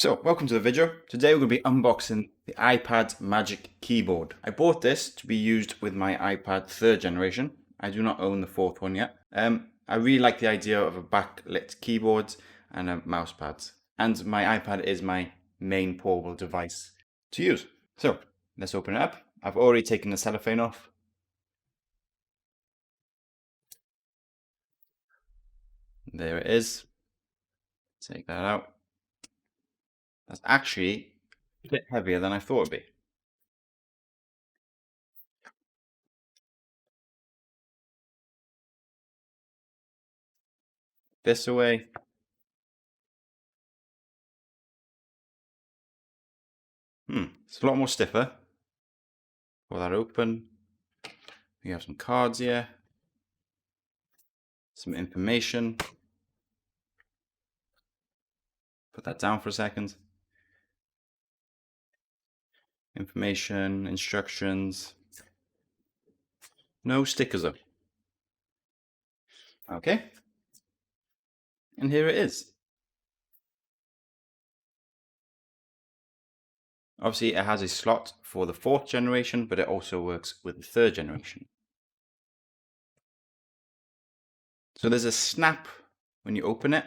So, welcome to the video. Today we're going to be unboxing the iPad Magic Keyboard. I bought this to be used with my iPad 3rd generation. I do not own the 4th one yet. I really like the idea of a backlit keyboard and a mouse pad. And my iPad is my main portable device to use. So, let's open it up. I've already taken the cellophane off. There it is. Take that out. That's actually a bit heavier than I thought it'd be. This away. It's a lot more stiffer. Pull that open. We have some cards here. Some information. Put that down for a second. Information, instructions. No stickers though. Okay. And here it is. Obviously it has a slot for the 4th generation, but it also works with the 3rd generation. So there's a snap when you open it,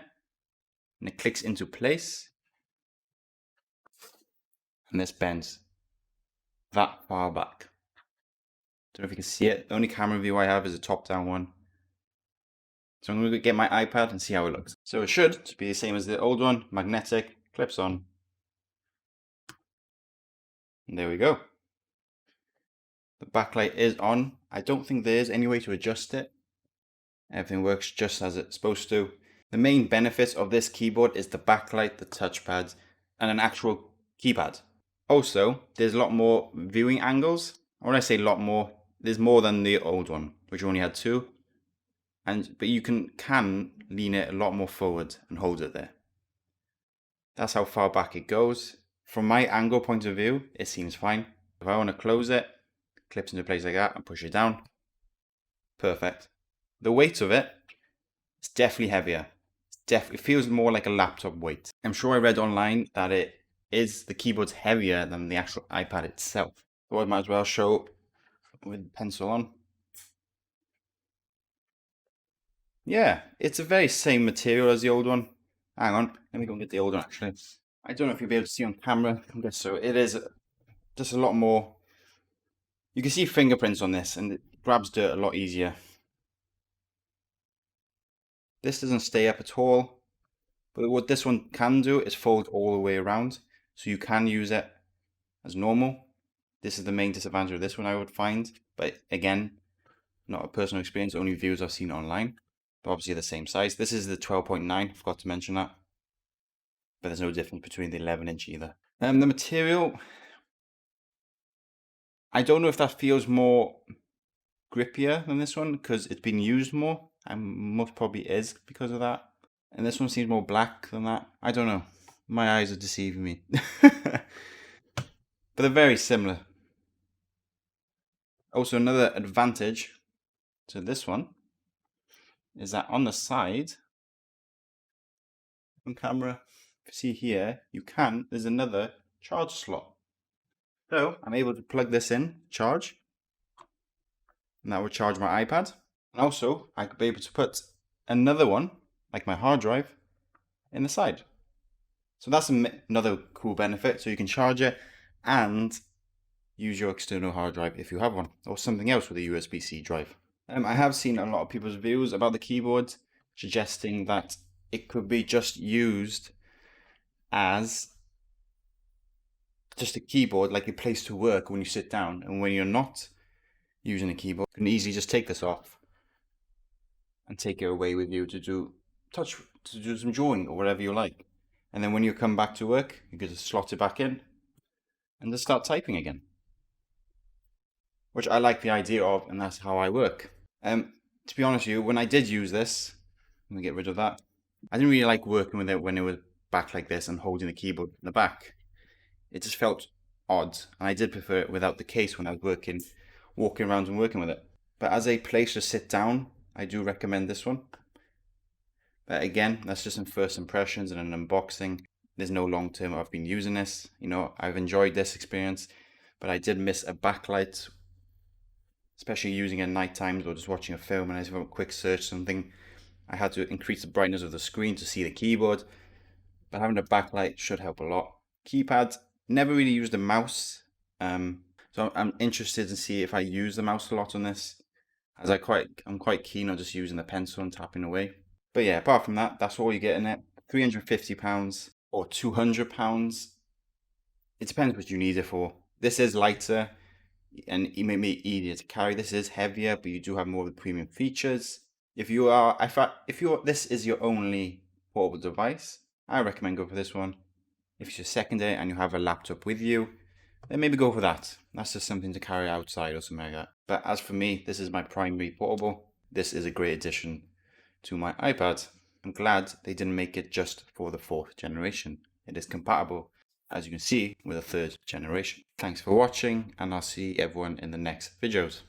and it clicks into place. And this bends that far back. Don't know if you can see it. The only camera view I have is a top-down one. So I'm going to get my iPad and see how it looks. So it should be the same as the old one, magnetic, clips on. And there we go. The backlight is on. I don't think there's any way to adjust it. Everything works just as it's supposed to. The main benefit of this keyboard is the backlight, the touchpad, and an actual keypad. Also, there's a lot more viewing angles. When I say a lot more, there's more than the old one, which only had 2. But you can lean it a lot more forward and hold it there. That's how far back it goes. From my angle point of view, it seems fine. If I want to close it, clips into place like that and push it down. Perfect. The weight of it is definitely heavier. It feels more like a laptop weight. I'm sure I read online that the keyboard's heavier than the actual iPad itself. So I might as well show with the pencil on. Yeah, it's a very same material as the old one. Hang on, let me go and get the old one actually. I don't know if you'll be able to see on camera. I guess so. It is just a lot more. You can see fingerprints on this and it grabs dirt a lot easier. This doesn't stay up at all. But what this one can do is fold all the way around. So you can use it as normal. This is the main disadvantage of this one I would find. But again, not a personal experience, only views I've seen online. But obviously the same size. This is the 12.9, forgot to mention that. But there's no difference between the 11-inch either. The material, I don't know if that feels more grippier than this one because it's been used more. And most probably is because of that. And this one seems more black than that. I don't know. My eyes are deceiving me. But they're very similar. Also, another advantage to this one is that on the side, on camera, if you see here, there's another charge slot. So I'm able to plug this in, charge, and that will charge my iPad. And also, I could be able to put another one, like my hard drive, in the side. So that's another cool benefit. So you can charge it and use your external hard drive if you have one, or something else with a USB-C drive. I have seen a lot of people's views about the keyboard suggesting that it could be just used as just a keyboard, like a place to work when you sit down, and when you're not using a keyboard, you can easily just take this off and take it away with you to do some drawing or whatever you like. And then when you come back to work, you can just slot it back in and just start typing again. Which I like the idea of, and that's how I work. To be honest with you, when I did use this, let me get rid of that. I didn't really like working with it when it was back like this and holding the keyboard in the back. It just felt odd, and I did prefer it without the case when I was walking around and working with it. But as a place to sit down, I do recommend this one. But again, that's just some first impressions and an unboxing. there's no long term I've been using this. You know, I've enjoyed this experience, but I did miss a backlight, especially using it at night times or just watching a film and I just want a quick search something. I had to increase the brightness of the screen to see the keyboard, but having a backlight should help a lot. Keypad, never really used a mouse, so I'm interested to see if I use the mouse a lot on this, as I'm quite keen on just using the pencil and tapping away. But yeah, apart from that, that's all you get in it. £350 or £200. It depends what you need it for. This is lighter and it may be easier to carry. This is heavier, but you do have more of the premium features. If this is your only portable device, I recommend go for this one. If it's your secondary and you have a laptop with you, then maybe go for that. That's just something to carry outside or something like that. But as for me, this is my primary portable. This is a great addition to my iPad. I'm glad they didn't make it just for the 4th generation. It is compatible, as you can see, with the 3rd generation. Thanks for watching, and I'll see everyone in the next videos.